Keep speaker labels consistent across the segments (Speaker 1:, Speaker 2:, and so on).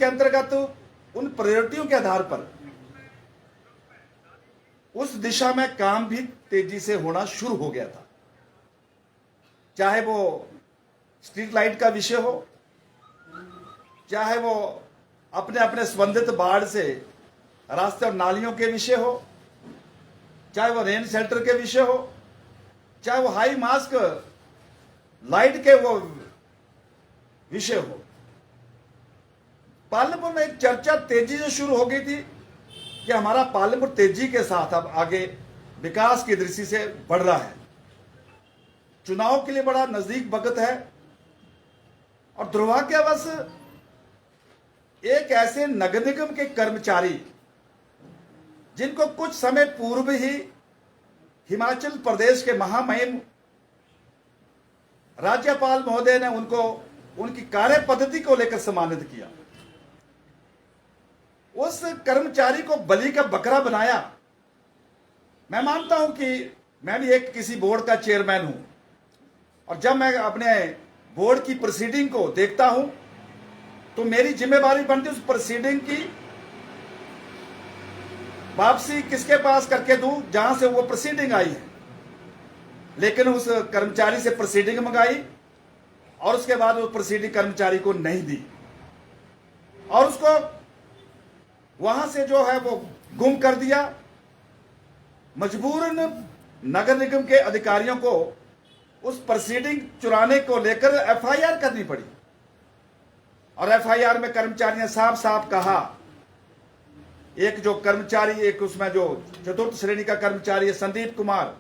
Speaker 1: उसके अंतर्गत उन प्रायोरिटियों के आधार पर उस दिशा में काम भी तेजी से होना शुरू हो गया था। चाहे वो स्ट्रीट लाइट का विषय हो, चाहे वो अपने अपने संबंधित बाढ़ से रास्ते और नालियों के विषय हो, चाहे वो रेन शेल्टर के विषय हो, चाहे वो हाई मास्क लाइट के वो विषय हो। पालमपुर में एक चर्चा तेजी से शुरू हो गई थी कि हमारा पालमपुर तेजी के साथ अब आगे विकास की दृष्टि से बढ़ रहा है, चुनाव के लिए बड़ा नजदीक वक्त है। और दुर्भाग्यवश एक ऐसे नगर निगम के कर्मचारी जिनको कुछ समय पूर्व ही हिमाचल प्रदेश के महामहिम राज्यपाल महोदय ने उनको उनकी कार्य पद्धति को लेकर सम्मानित किया, उस कर्मचारी को बलि का बकरा बनाया। मैं मानता हूं कि मैं भी एक किसी बोर्ड का चेयरमैन हूं, और जब मैं अपने बोर्ड की प्रोसीडिंग को देखता हूं तो मेरी जिम्मेदारी बनती है उस प्रोसीडिंग की वापसी किसके पास करके दूं, जहां से वो प्रोसीडिंग आई है। लेकिन उस कर्मचारी से प्रोसीडिंग मंगाई और उसके बाद वो प्रोसीडिंग कर्मचारी को नहीं दी, और उसको वहां से जो है वो गुम कर दिया। मजबूरन नगर निगम के अधिकारियों को उस प्रोसीडिंग चुराने को लेकर एफआईआर करनी पड़ी, और एफआईआर में कर्मचारी ने साफ साफ कहा, एक जो कर्मचारी, एक उसमें जो चतुर्थ श्रेणी का कर्मचारी है संदीप कुमार,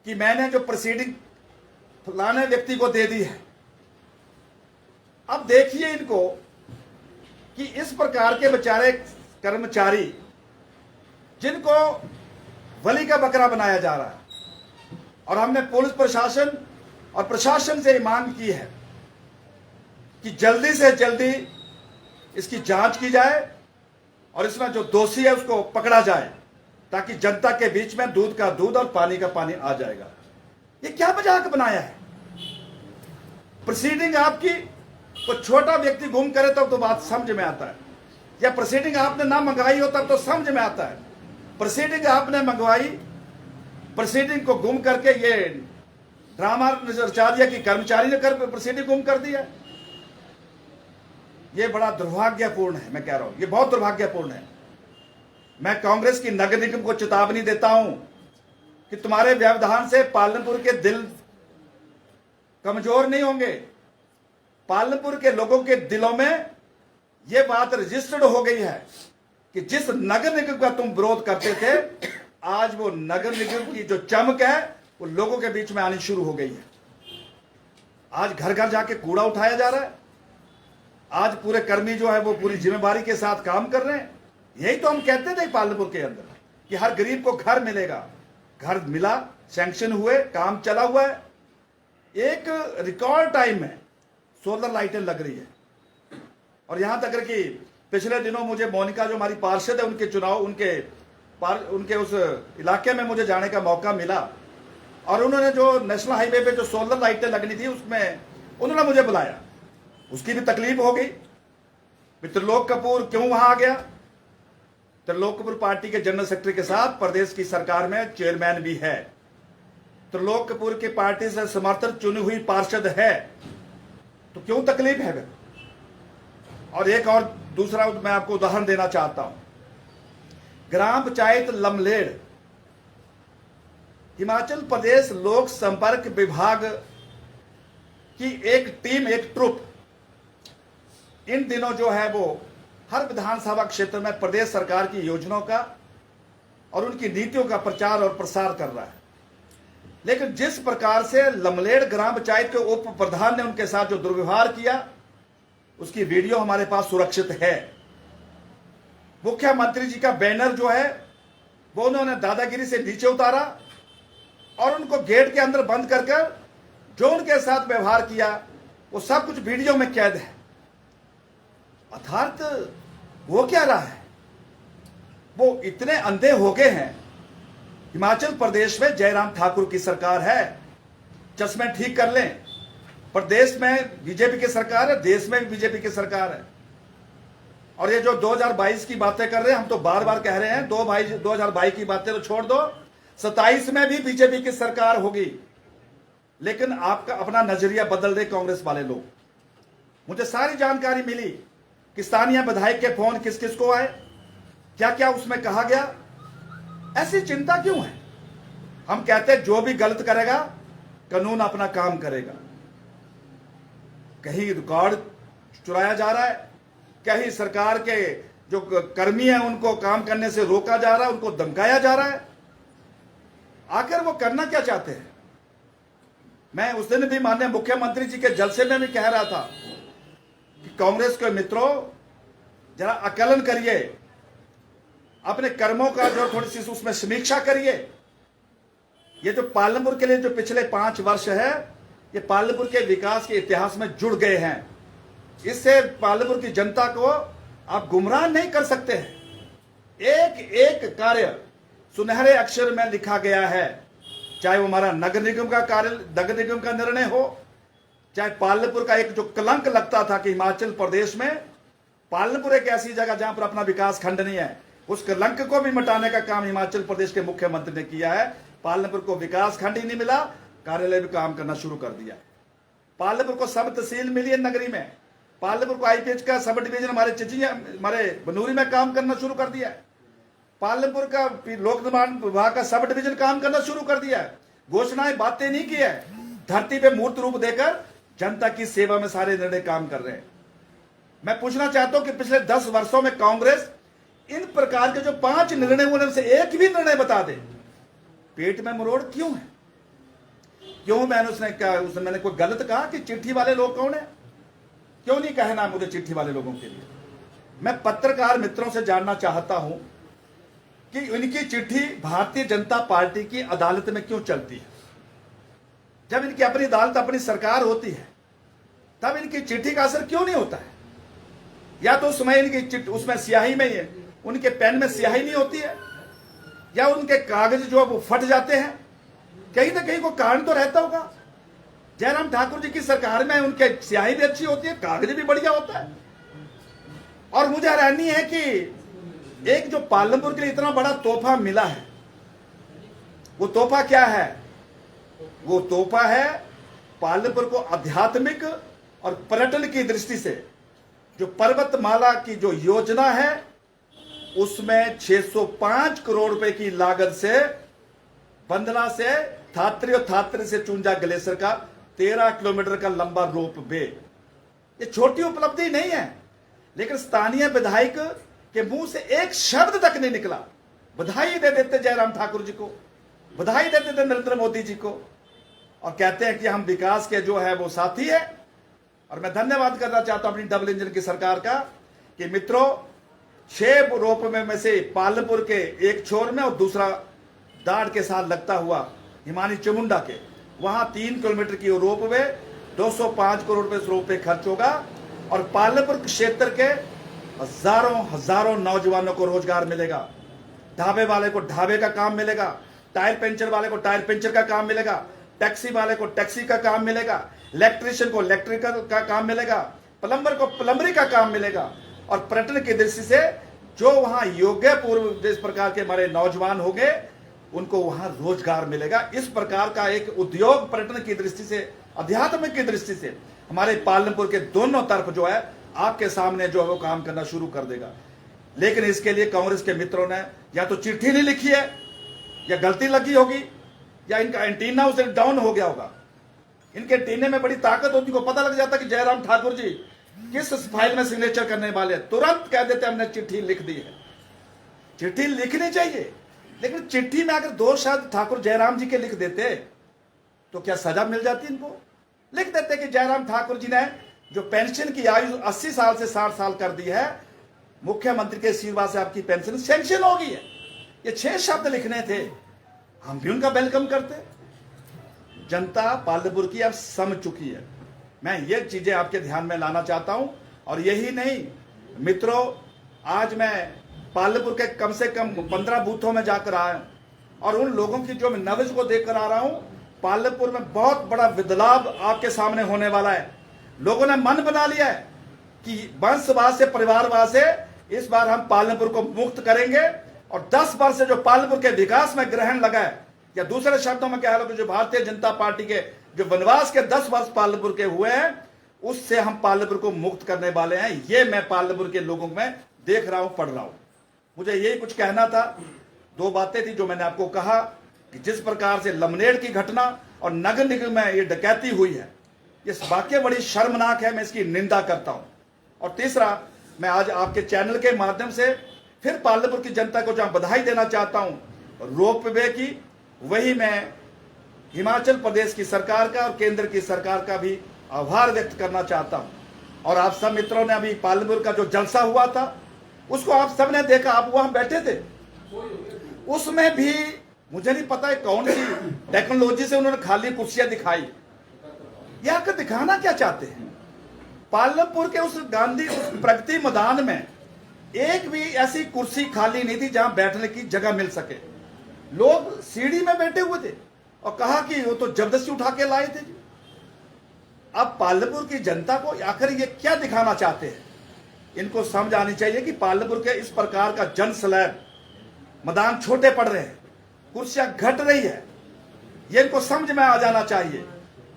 Speaker 1: कि मैंने जो प्रोसीडिंग फलाने व्यक्ति को दे दी है। अब देखिए इनको कि इस प्रकार के बेचारे कर्मचारी जिनको बलि का बकरा बनाया जा रहा है, और हमने पुलिस प्रशासन और प्रशासन से मांग की है कि जल्दी से जल्दी इसकी जांच की जाए और इसमें जो दोषी है उसको पकड़ा जाए, ताकि जनता के बीच में दूध का दूध और पानी का पानी आ जाएगा। ये क्या मजाक बनाया है? प्रोसीडिंग आपकी कोई छोटा व्यक्ति गुम करे तब तो बात समझ में आता है, या प्रोसीडिंग आपने ना मंगवाई हो तब तो समझ में आता है। प्रोसीडिंग आपने मंगवाई, प्रोसीडिंग को गुम करके ये ड्रामा रचा दिया कि कर्मचारी ने कर प्रोसीडिंग गुम कर दिया। ये बड़ा दुर्भाग्यपूर्ण है, मैं कह रहा हूं ये बहुत दुर्भाग्यपूर्ण है। मैं कांग्रेस की नगर निगम को चेतावनी देता हूं कि तुम्हारे व्यवधान से पालमपुर के दिल कमजोर नहीं होंगे। पालमपुर के लोगों के दिलों में यह बात रजिस्टर्ड हो गई है कि जिस नगर निगम का तुम विरोध करते थे, आज वो नगर निगम की जो चमक है वो लोगों के बीच में आनी शुरू हो गई है। आज घर घर जाके कूड़ा उठाया जा रहा है, आज पूरे कर्मी जो है वो पूरी जिम्मेदारी के साथ काम कर रहे हैं। यही तो हम कहते थे पालमपुर के अंदर कि हर गरीब को घर मिलेगा। घर मिला, सैंक्शन हुए, काम चला हुआ है। एक रिकॉर्ड टाइम में सोलर लाइटें लग रही है, और यहां तक कि पिछले दिनों मुझे मोनिका जो हमारी पार्षद है उनके चुनाव उनके उस इलाके में मुझे जाने का मौका मिला, और उन्होंने जो नेशनल हाईवे पे जो सोलर लाइटें लगनी थी उसमें उन्होंने मुझे बुलाया। उसकी भी तकलीफ हो गई। त्रिलोक कपूर क्यों वहां आ गया? त्रिलोक कपूर पार्टी के जनरल सेक्रेटरी के साथ प्रदेश की सरकार में चेयरमैन भी है। त्रिलोक कपूर की पार्टी से समर्थन चुनी हुई पार्षद है, तो क्यों तकलीफ है? और एक और दूसरा मैं आपको उदाहरण देना चाहता हूं। ग्राम पंचायत लमलेड़, हिमाचल प्रदेश लोक संपर्क विभाग की एक टीम, एक ट्रुप इन दिनों जो है वो हर विधानसभा क्षेत्र में प्रदेश सरकार की योजनाओं का और उनकी नीतियों का प्रचार और प्रसार कर रहा है। लेकिन जिस प्रकार से लमलेड़ ग्राम पंचायत के उप प्रधान ने उनके साथ जो दुर्व्यवहार किया, उसकी वीडियो हमारे पास सुरक्षित है। मुख्यमंत्री जी का बैनर जो है वो उन्होंने दादागिरी से नीचे उतारा और उनको गेट के अंदर बंद कर जो उनके साथ व्यवहार किया वो सब कुछ वीडियो में कैद है। अर्थात वो क्या रहा है? वो इतने अंधे हो गए हैं। हिमाचल प्रदेश में जयराम ठाकुर की सरकार है, चश्मे ठीक कर लें। प्रदेश में बीजेपी की सरकार है, देश में भी बीजेपी की सरकार है। और ये जो 2022 की बातें कर रहे हैं, हम तो बार बार कह रहे हैं 2022 की बातें तो छोड़ दो, 27 में भी बीजेपी की सरकार होगी। लेकिन आपका अपना नजरिया बदल रहे कांग्रेस वाले लोग। मुझे सारी जानकारी मिली कि स्थानीय विधायक के फोन किस किस को आए, क्या क्या उसमें कहा गया। ऐसी चिंता क्यों है? हम कहते हैं जो भी गलत करेगा कानून अपना काम करेगा। कहीं रिकॉर्ड चुराया जा रहा है, कहीं सरकार के जो कर्मी हैं उनको काम करने से रोका जा रहा है, उनको धमकाया जा रहा है। आखिर वो करना क्या चाहते हैं? मैं उस दिन भी माननीय मुख्यमंत्री जी के जलसे में भी कह रहा था कि कांग्रेस के मित्रों, जरा आकलन करिए, अपने कर्मों का जो थोड़ी सी उसमें समीक्षा करिए। ये जो पालमपुर के लिए जो पिछले 5 वर्ष है, ये पालमपुर के विकास के इतिहास में जुड़ गए हैं। इससे पालमपुर की जनता को आप गुमराह नहीं कर सकते हैं। एक एक कार्य सुनहरे अक्षर में लिखा गया है, चाहे वो हमारा नगर निगम का कार्य, नगर निगम का निर्णय हो, चाहे पालमपुर का एक जो कलंक लगता था कि हिमाचल प्रदेश में पालमपुर एक ऐसी जगह जहां पर अपना विकास खंड नहीं है, उस कलंक को भी मिटाने का काम हिमाचल प्रदेश के मुख्यमंत्री ने किया है। पालमपुर को विकास खंड ही नहीं मिला, कार्यालय भी काम करना शुरू कर दिया। पालमपुर को सब तहसील मिली है नगरी में। पालमपुर को आईपीएच का सब डिवीजन हमारे बनूरी में काम करना शुरू कर दिया है। पालमपुर का लोक निर्माण विभाग का सब डिवीजन काम करना शुरू कर दिया है। घोषणाएं बातें नहीं की है, धरती पे मूर्त रूप देकर जनता की सेवा में सारे निर्णय काम कर रहे हैं। मैं पूछना चाहता हूं कि पिछले 10 वर्षों में कांग्रेस इन प्रकार के जो 5 निर्णय हुए उनमें से एक भी निर्णय बता दे। पेट में मरोड़ क्यों है? क्यों? मैंने कोई गलत कहा कि चिट्ठी वाले लोग कौन है? क्यों नहीं कहना मुझे चिट्ठी वाले लोगों के लिए? मैं पत्रकार मित्रों से जानना चाहता हूं कि उनकी चिट्ठी भारतीय जनता पार्टी की अदालत में क्यों चलती है? जब इनकी अपनी अदालत, अपनी सरकार होती है, तब इनकी चिट्ठी का असर क्यों नहीं होता है? या तो उस समय इनकी उसमें स्याही में ही, उनके पेन में स्याही नहीं होती है, या उनके कागज जो वो फट जाते हैं। कहीं ना कहीं को कारण तो रहता होगा। जयराम ठाकुर जी की सरकार में उनके स्याही भी अच्छी होती है, कागज भी बढ़िया होता है। और मुझे हैरानी है कि एक जो पालमपुर के लिए इतना बड़ा तोहफा मिला है, वो तोहफा क्या है? वो तोहफा है पालमपुर को आध्यात्मिक और पर्यटन की दृष्टि से जो पर्वतमाला की जो योजना है, उसमें 605 करोड़ रुपए की लागत से बंदना से थात्री और थात्री से चुंजा ग्लेशियर का 13 किलोमीटर का लंबा रोप वे। ये छोटी उपलब्धि नहीं है, लेकिन स्थानीय विधायक के मुंह से एक शब्द तक नहीं निकला। बधाई दे देते जयराम ठाकुर जी को, बधाई दे देते नरेंद्र मोदी जी को, और कहते हैं कि हम विकास के जो है वो साथी है। और मैं धन्यवाद करना चाहता हूं अपनी डबल इंजन की सरकार का कि मित्रों, 6 रोप में से पालमपुर के एक छोर में और दूसरा दाड़ के साथ लगता हुआ हिमानी चमुंडा के, वहां 3 किलोमीटर की रोप वे 205 करोड़ रुपए रोप पे खर्च होगा। और पालमपुर क्षेत्र के हजारों नौजवानों को रोजगार मिलेगा। ढाबे वाले को ढाबे का काम मिलेगा, टायर पंचर वाले को टायर पंचर का काम मिलेगा, टैक्सी वाले को टैक्सी का काम मिलेगा, इलेक्ट्रिशियन को इलेक्ट्रिकल का काम मिलेगा, प्लम्बर को प्लम्बरी का काम मिलेगा। और पर्यटन की दृष्टि से जो वहां योग्य पूर्व जिस प्रकार के हमारे नौजवान होंगे, उनको वहां रोजगार मिलेगा। इस प्रकार का एक उद्योग पर्यटन की दृष्टि से, अध्यात्म की दृष्टि से हमारे पालमपुर के दोनों तरफ जो है आपके सामने जो है वो काम करना शुरू कर देगा। लेकिन इसके लिए कांग्रेस के मित्रों ने या तो चिट्ठी नहीं लिखी है, या गलती लगी होगी, या इनका एंटीना उसे डाउन हो गया होगा। इनके एंटीने में बड़ी ताकत होती को पता लग जाता कि जयराम ठाकुर जी किस फाइल में सिग्नेचर करने वाले हैं, तुरंत कह देते हमने चिट्ठी लिख दी है। चिट्ठी लिखनी चाहिए, लेकिन चिट्ठी में अगर 2 शब्द ठाकुर जयराम जी के लिख देते तो क्या सजा मिल जाती? इनको लिख देते कि जयराम ठाकुर जी ने जो पेंशन की आयु 80 साल से 60 साल कर दी है, मुख्यमंत्री के आशीर्वाद से आपकी पेंशन सैंक्शन हो गई है। ये 6 शब्द लिखने थे, हम भी उनका वेलकम करते। जनता पालमपुर की अब समझ चुकी है। मैं ये चीजें आपके ध्यान में लाना चाहता हूं। और यही नहीं मित्रों, आज मैं पालमपुर के कम से कम 15 बूथों में जाकर आया हूं, और उन लोगों की जो मैं नब्ज को देखकर आ रहा हूं, पालमपुर में बहुत बड़ा बदलाव आपके सामने होने वाला है। लोगों ने मन बना लिया है कि वंशवाद से, परिवारवाद से इस बार हम पालनपुर को मुक्त करेंगे और 10 वर्ष से जो पालनपुर के विकास में ग्रहण लगा है, या दूसरे शब्दों में कह लो कि जो भारतीय जनता पार्टी के जो वनवास के 10 वर्ष पालनपुर के हुए हैं, उससे हम पालनपुर को मुक्त करने वाले हैं। ये मैं पालनपुर के लोगों में देख रहा हूं, पढ़ रहा हूं। मुझे यही कुछ कहना था। 2 बातें थी जो मैंने आपको कहा कि जिस प्रकार से लमनेड़ की घटना और नगर निगम में ये डकैती हुई है, ये वाकई बड़ी शर्मनाक है। मैं इसकी निंदा करता हूं। और तीसरा, मैं आज आपके चैनल के माध्यम से फिर पालनपुर की जनता को जहां बधाई देना चाहता हूं रोपवे की, वही मैं हिमाचल प्रदेश की सरकार का और केंद्र की सरकार का भी आभार व्यक्त करना चाहता हूं। और आप सब मित्रों ने अभी पालनपुर का जो जलसा हुआ था उसको आप सब ने देखा, आप वहां बैठे थे। उसमें भी मुझे नहीं पता है कौन सी टेक्नोलॉजी से उन्होंने खाली कुर्सियां दिखाई। ये आकर दिखाना क्या चाहते हैं? पालनपुर के उस प्रगति मैदान में एक भी ऐसी कुर्सी खाली नहीं थी जहां बैठने की जगह मिल सके। लोग सीढ़ी में बैठे हुए थे और कहा कि वो तो जबरदस्ती उठा के लाए थे। अब पालनपुर की जनता को आखिर ये क्या दिखाना चाहते हैं? इनको समझ आनी चाहिए कि पालनपुर के इस प्रकार का जन स्लैब, मैदान छोटे पड़ रहे हैं, कुर्सियां घट रही है, ये इनको समझ में आ जाना चाहिए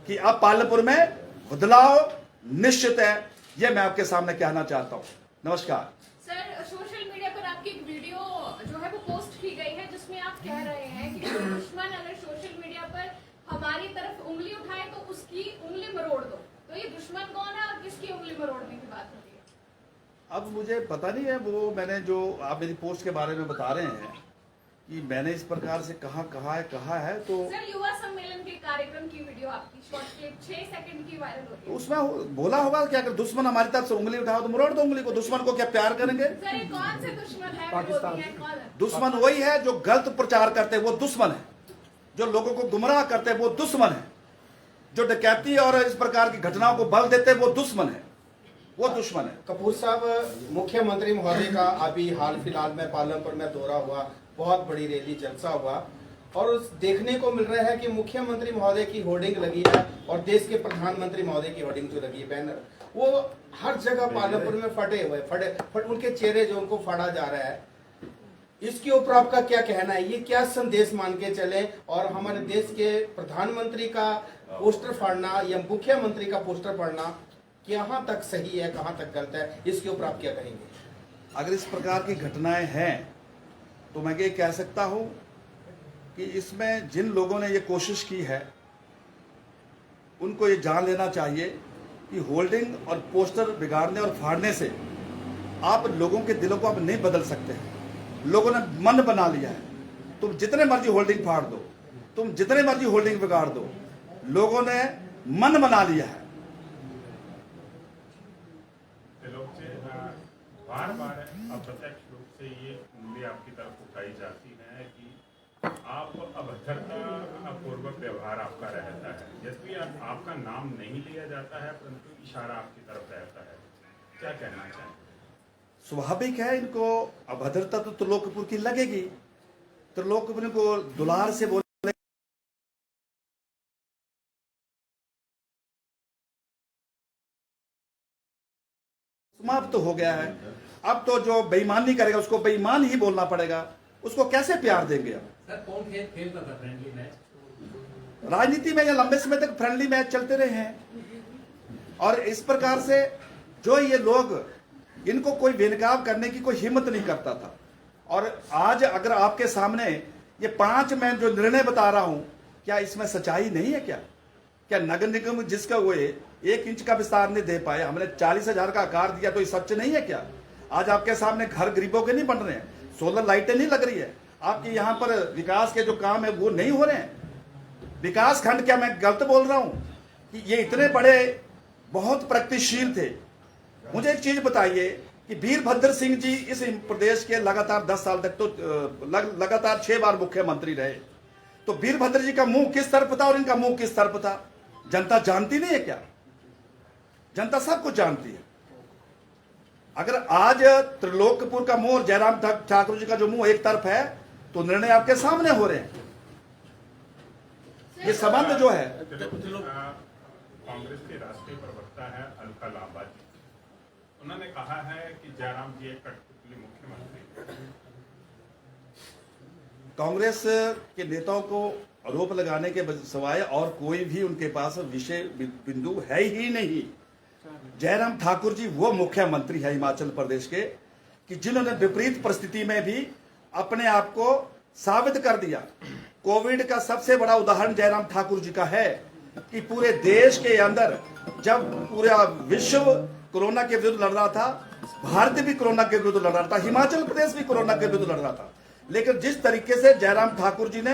Speaker 1: कि अब पालनपुर में बदलाव निश्चित है। ये मैं आपके सामने कहना चाहता हूं। नमस्कार
Speaker 2: सर, सोशल मीडिया पर आपकी एक वीडियो जो है वो पोस्ट की गई है जिसमें आप कह रहे हैं कि दुश्मन अगर सोशल मीडिया पर हमारी तरफ उंगली उठाए तो उसकी उंगली मरोड़ दो। तो ये दुश्मन कौन है और किसकी उंगली मरोड़ने की बात होती है?
Speaker 1: अब मुझे पता नहीं है, वो मैंने जो आप मेरी पोस्ट के बारे में बता रहे हैं कि मैंने इस प्रकार से कहा है तो
Speaker 2: सर, युवा सम्मेलन के कार्यक्रम की वीडियो आपकी शॉर्ट क्लिप 6 सेकंड की वायरल हो रही है।
Speaker 1: तो उसमें बोला होगा कि अगर दुश्मन हमारी तरफ से उंगली उठाओ तो मरोड़ दो उंगली को। दुश्मन को क्या प्यार करेंगे?
Speaker 2: सर, ये कौन से दुश्मन है?
Speaker 3: पाकिस्तान।
Speaker 2: कौन है?
Speaker 1: दुश्मन वही है जो गलत प्रचार करते हैं, वो दुश्मन है। जो लोगों को गुमराह करते हैं वो दुश्मन है। जो डकैती और इस प्रकार की घटनाओं को बल देते हैं वो दुश्मन है, वो दुश्मन है।
Speaker 3: कपूर साहब, मुख्यमंत्री महोदय का अभी हाल फिलहाल में पालनपुर में दौरा हुआ, बहुत बड़ी रैली जलसा हुआ और उस देखने को मिल रहा है कि मुख्यमंत्री महोदय की होर्डिंग लगी है और देश के प्रधानमंत्री महोदय की होर्डिंग जो लगी है, बैनर, वो हर जगह पालनपुर में फटे हुए फट उनके चेहरे जो उनको फाड़ा जा रहा है। इसके ऊपर आपका क्या कहना है? ये क्या संदेश मान के चले? और हमारे देश के प्रधानमंत्री का पोस्टर फाड़ना या मुख्यमंत्री का पोस्टर फाड़ना कहाँ तक सही है, कहाँ तक गलत है? इसके ऊपर आप क्या कहेंगे?
Speaker 1: अगर इस प्रकार की घटनाएं हैं तो मैं ये कह सकता हूं कि इसमें जिन लोगों ने ये कोशिश की है उनको ये जान लेना चाहिए कि होल्डिंग और पोस्टर बिगाड़ने और फाड़ने से आप लोगों के दिलों को आप नहीं बदल सकते हैं। लोगों ने मन बना लिया है। तुम जितने मर्जी होल्डिंग फाड़ दो, तुम जितने मर्जी होल्डिंग बिगाड़ दो, लोगों ने मन बना लिया है।
Speaker 4: बार बार अप्रत्यक्ष रूप से ये उंगली आपकी तरफ उठाई जाती है कि आप अभद्रता पूर्वक व्यवहार आपका रहता है, यद्यपि आपका नाम नहीं लिया जाता है परंतु इशारा आपकी तरफ रहता है। क्या कहना चाहेंगे?
Speaker 1: स्वाभाविक है, इनको अभद्रता तो त्रिलोकपुर की लगेगी। त्रिलोकपुर को दुलार से बोले समाप्त तो हो गया है। अब तो जो बेईमानी करेगा उसको बेईमान ही बोलना पड़ेगा। उसको कैसे प्यार देंगे? अब
Speaker 5: सर, कौन खेलता था फ्रेंडली मैच?
Speaker 1: राजनीति में ये लंबे समय तक फ्रेंडली मैच चलते रहे हैं और इस प्रकार से जो ये लोग, इनको कोई बेनकाब करने की कोई हिम्मत नहीं करता था। और आज अगर आपके सामने ये 5 मैं जो निर्णय बता रहा हूं, क्या इसमें सच्चाई नहीं है? क्या नगर निगम जिसका वो 1 इंच का विस्तार नहीं दे पाए, हमने 40,000 का आकार दिया, तो ये सच नहीं है क्या? आज आपके सामने घर गरीबों के नहीं बन रहे हैं, सोलर लाइटें नहीं लग रही है, आपके यहाँ पर विकास के जो काम है वो नहीं हो रहे हैं। विकास खंड, क्या मैं गलत बोल रहा हूं कि ये इतने बड़े बहुत प्रगतिशील थे? मुझे एक चीज बताइए कि वीरभद्र सिंह जी इस प्रदेश के लगातार 10 साल तक तो लगातार 6 बार मुख्यमंत्री रहे, तो वीरभद्र जी का मुंह किस तरफ था और इनका मुंह किस तरफ था? जनता जानती नहीं है क्या? जनता सब कुछ जानती है। अगर आज त्रिलोकपुर का मुंह और जयराम ठाकुर जी का जो मुंह एक तरफ है तो निर्णय आपके सामने हो रहे हैं। ये संबंध जो है,
Speaker 4: कांग्रेस के राष्ट्रीय प्रवक्ता है अलका लांबा जी, उन्होंने कहा है कि जयराम जी एक कठपुतली
Speaker 1: कांग्रेस के नेताओं को आरोप लगाने के सिवाय और कोई भी उनके पास विषय बिंदु है ही नहीं। जयराम ठाकुर जी वो मुख्यमंत्री है हिमाचल प्रदेश के कि जिन्होंने विपरीत परिस्थिति में भी अपने आप को साबित कर दिया। कोविड का सबसे बड़ा उदाहरण जयराम ठाकुर जी का है कि पूरे देश के अंदर जब पूरा विश्व कोरोना के विरुद्ध लड़ रहा था, भारत भी कोरोना के विरुद्ध लड़ रहा था, हिमाचल प्रदेश भी कोरोना के विरुद्ध लड़ रहा था, लेकिन जिस तरीके से जयराम ठाकुर जी ने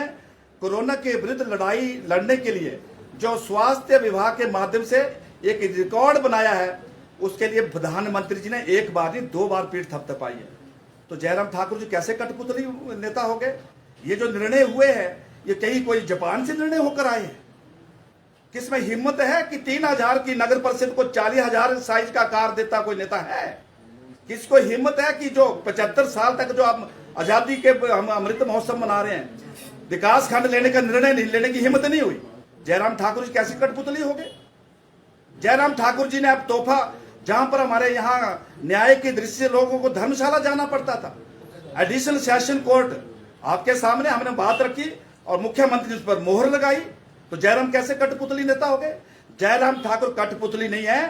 Speaker 1: कोरोना के विरुद्ध लड़ाई लड़ने के लिए जो स्वास्थ्य विभाग के माध्यम से एक रिकॉर्ड बनाया है, उसके लिए प्रधानमंत्री जी ने एक बार नहीं 2 बार पीठ थपथपाई है। तो जयराम ठाकुर जी कैसे कठपुतली नेता हो गए? ये जो निर्णय हुए हैं ये कहीं कोई जापान से निर्णय होकर आए हैं? किसमें हिम्मत है कि 3000 की नगर परिषद को 40,000 साइज का कार देता कोई नेता है? किसको हिम्मत है कि जो 75 साल तक जो आप आजादी के हम अमृत महोत्सव मना रहे हैं, विकास खंड लेने का निर्णय नहीं लेने की हिम्मत नहीं हुई? जयराम ठाकुर जी कैसी कठपुतली हो गए? जयराम ठाकुर जी ने अब तोहफा, जहां पर हमारे यहाँ न्याय की दृष्टि से लोगों को धर्मशाला जाना पड़ता था, एडिशनल सेशन कोर्ट आपके सामने हमने बात रखी और मुख्यमंत्री उस पर मोहर लगाई। तो जयराम कैसे कठपुतली नेता हो गए? जयराम ठाकुर कठपुतली नहीं है,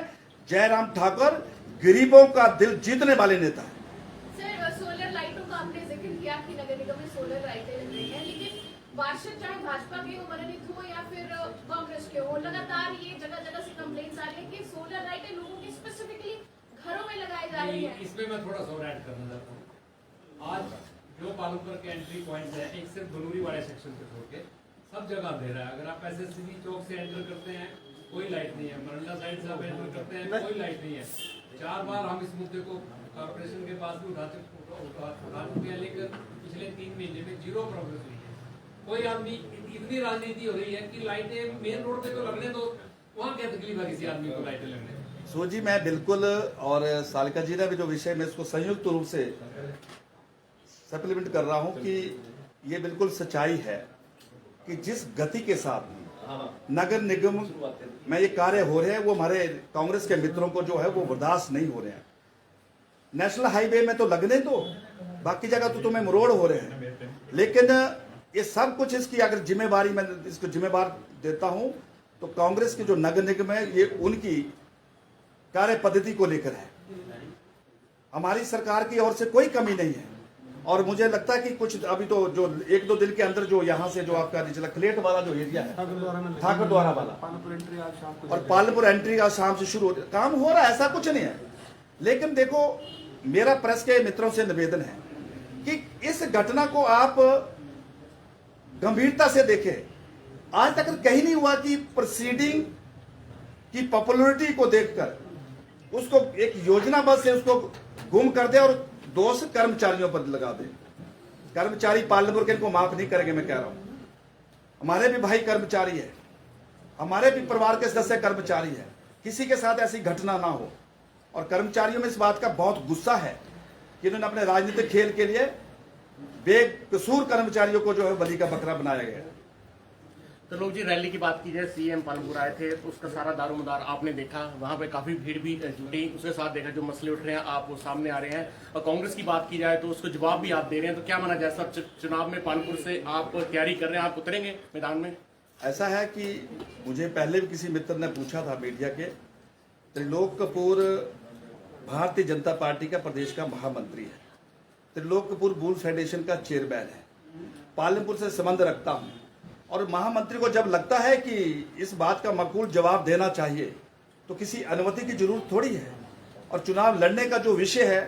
Speaker 1: जयराम ठाकुर गरीबों का दिल जीतने वाले नेता है।
Speaker 2: सर, सोलर लाइटों का आपने जिक्र किया कि नगर निगम में सोलर लाइटें लग रही हैं, लेकिन पार्षद चाहे भाजपा के हो, मनोनीत हो या फिर कांग्रेस के हो, लगातार ये जगह जगह से कंप्लेंट्स आ रही है कि सोलर लाइटें लोगों की स्पेसिफिकली घरों में लगाई जा रही है।
Speaker 5: इसमें मैं थोड़ा सा और ऐड करना चाहता हूँ। आज जो पालमपुर के एंट्री पॉइंट है, एक सिर्फ बलूरी वाले सेक्शन पे छोड़ के सब जगह अंधेरा है। अगर आप एसएससीबी चौक से एंटर करते हैं कोई लाइट नहीं है, मरंडा साइड से आप एंटर करते हैं कोई लाइट नहीं है। 4 बार हम इस मुद्दे को कॉर्पोरेशन के पास भी उठा चुके हैं, लेकिन पिछले 3 महीने में 0 प्रोग्रेस हुई है। कोई आदमी, इतनी राजनीति हो रही है कि लाइटें मेन रोड पे तो लगने दो, वहाँ क्या तकलीफ है किसी आदमी को लाइटें लगने?
Speaker 1: सो जी मैं बिल्कुल, और सालिका जी ने भी जो विषय में इसको संयुक्त रूप से सप्लीमेंट कर रहा हूं कि ये बिल्कुल सच्चाई है कि जिस गति के साथ नगर निगम में ये कार्य हो रहे हैं वो हमारे कांग्रेस के मित्रों को जो है वो बर्दाश्त नहीं हो रहे हैं। नेशनल हाईवे में तो लगने दो, बाकी जगह तो तुम्हें मरोड़ हो रहे हैं, लेकिन ये सब कुछ इसकी अगर जिम्मेवारी मैं इसको जिम्मेवार देता हूं तो कांग्रेस की जो नगर निगम है ये उनकी कार्य पद्धति को लेकर है। हमारी सरकार की ओर से कोई कमी नहीं है और मुझे लगता है कि कुछ अभी तो जो 1-2 दिन के अंदर जो यहाँ से जो आपका निचला खलेट वाला जो एरिया है, ठाकुर द्वारा वाला, और पालमपुर एंट्री आज शाम से शुरू काम हो रहा है, ऐसा कुछ नहीं है। लेकिन देखो, मेरा प्रेस के मित्रों से निवेदन है कि इस घटना को आप गंभीरता से देखें। आज तक कहीं नहीं हुआ कि प्रोसीडिंग की पॉपुलरिटी को देखकर उसको एक योजनाबद्ध से उसको गुम कर दे और दोष कर्मचारियों पर लगा दे। कर्मचारी पालमपुर के इनको माफ नहीं करेंगे, मैं कह रहा हूं। हमारे भी भाई कर्मचारी है, हमारे भी परिवार के सदस्य कर्मचारी है, किसी के साथ ऐसी घटना ना हो। और कर्मचारियों में इस बात का बहुत गुस्सा है कि इन्होंने अपने राजनीतिक खेल के लिए बेकसूर कर्मचारियों को जो है बलि का बकरा बनाया गया।
Speaker 6: तो लोग जी, रैली की बात की जाए, सीएम पालमपुर आए थे तो उसका सारा दारोमदार आपने देखा, वहां पे काफी भीड़ भी जुटी, उसके साथ देखा जो मसले उठ रहे हैं आप वो सामने आ रहे हैं। और कांग्रेस की बात की जाए तो उसको जवाब भी आप दे रहे हैं, तो क्या माना जाए सब चुनाव में पालमपुर से आप तैयारी कर रहे हैं, आप उतरेंगे मैदान में?
Speaker 1: ऐसा है कि मुझे पहले भी किसी मित्र ने पूछा था मीडिया के, त्रिलोक कपूर भारतीय जनता पार्टी का प्रदेश का महामंत्री है, त्रिलोक कपूर बुल फेडरेशन का चेयरमैन है, पालमपुर से संबंध रखता हूं और महामंत्री को जब लगता है कि इस बात का माकूल जवाब देना चाहिए तो किसी अनुमति की जरूरत थोड़ी है। और चुनाव लड़ने का जो विषय है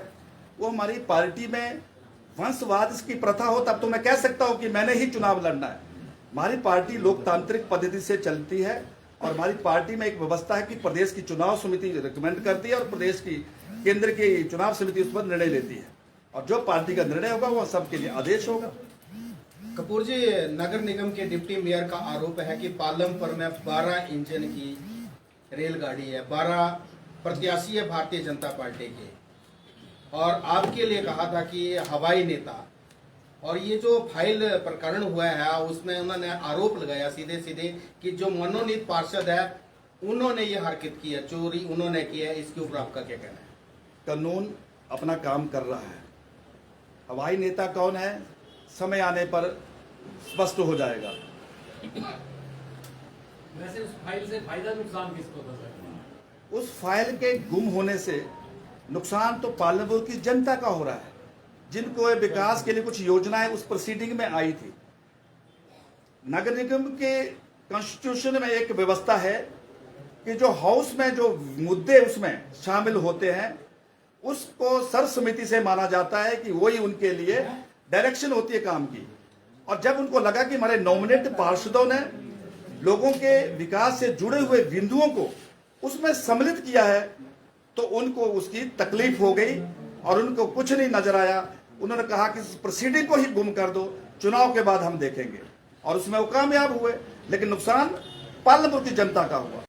Speaker 1: वो हमारी पार्टी में वंशवाद की प्रथा हो तब तो मैं कह सकता हूं कि मैंने ही चुनाव लड़ना है। हमारी पार्टी लोकतांत्रिक पद्धति से चलती है और हमारी पार्टी में एक व्यवस्था है कि प्रदेश की चुनाव समिति रिकमेंड करती है और प्रदेश की केंद्र की चुनाव समिति उस पर निर्णय लेती है और जो पार्टी का निर्णय होगा वो सबके लिए आदेश होगा।
Speaker 3: कपूर जी, नगर निगम के डिप्टी मेयर का आरोप है कि पालमपुर में 12 इंजन की रेलगाड़ी है, 12 प्रत्याशी है भारतीय जनता पार्टी के, और आपके लिए कहा था कि हवाई नेता, और ये जो फाइल प्रकरण हुआ है उसमें उन्होंने आरोप लगाया सीधे सीधे कि जो मनोनीत पार्षद है उन्होंने ये हरकत की है, चोरी उन्होंने की है। इसके ऊपर आपका क्या कहना है?
Speaker 1: कानून अपना काम कर रहा है। हवाई नेता कौन है, समय आने पर स्पष्ट हो जाएगा।
Speaker 5: वैसे उस फाइल से फायदा नुकसान किसको था सर?
Speaker 1: उस फाइल के गुम होने से नुकसान तो पालनपुर की जनता का हो रहा है, जिनको ये विकास के लिए कुछ योजनाएं उस प्रोसीडिंग में आई थी। नगर निगम के कॉन्स्टिट्यूशन में एक व्यवस्था है कि जो हाउस में जो मुद्दे उसमें शामिल होते हैं उसको सर्वसम्मति से माना जाता है कि वही उनके लिए डायरेक्शन होती है काम की। और जब उनको लगा कि हमारे नॉमिनेट पार्षदों ने लोगों के विकास से जुड़े हुए बिंदुओं को उसमें सम्मिलित किया है तो उनको उसकी तकलीफ हो गई और उनको कुछ नहीं नजर आया। उन्होंने कहा कि इस प्रोसीडिंग को ही गुम कर दो, चुनाव के बाद हम देखेंगे, और उसमें वो कामयाब हुए। लेकिन नुकसान पालनपुर की जनता का हुआ।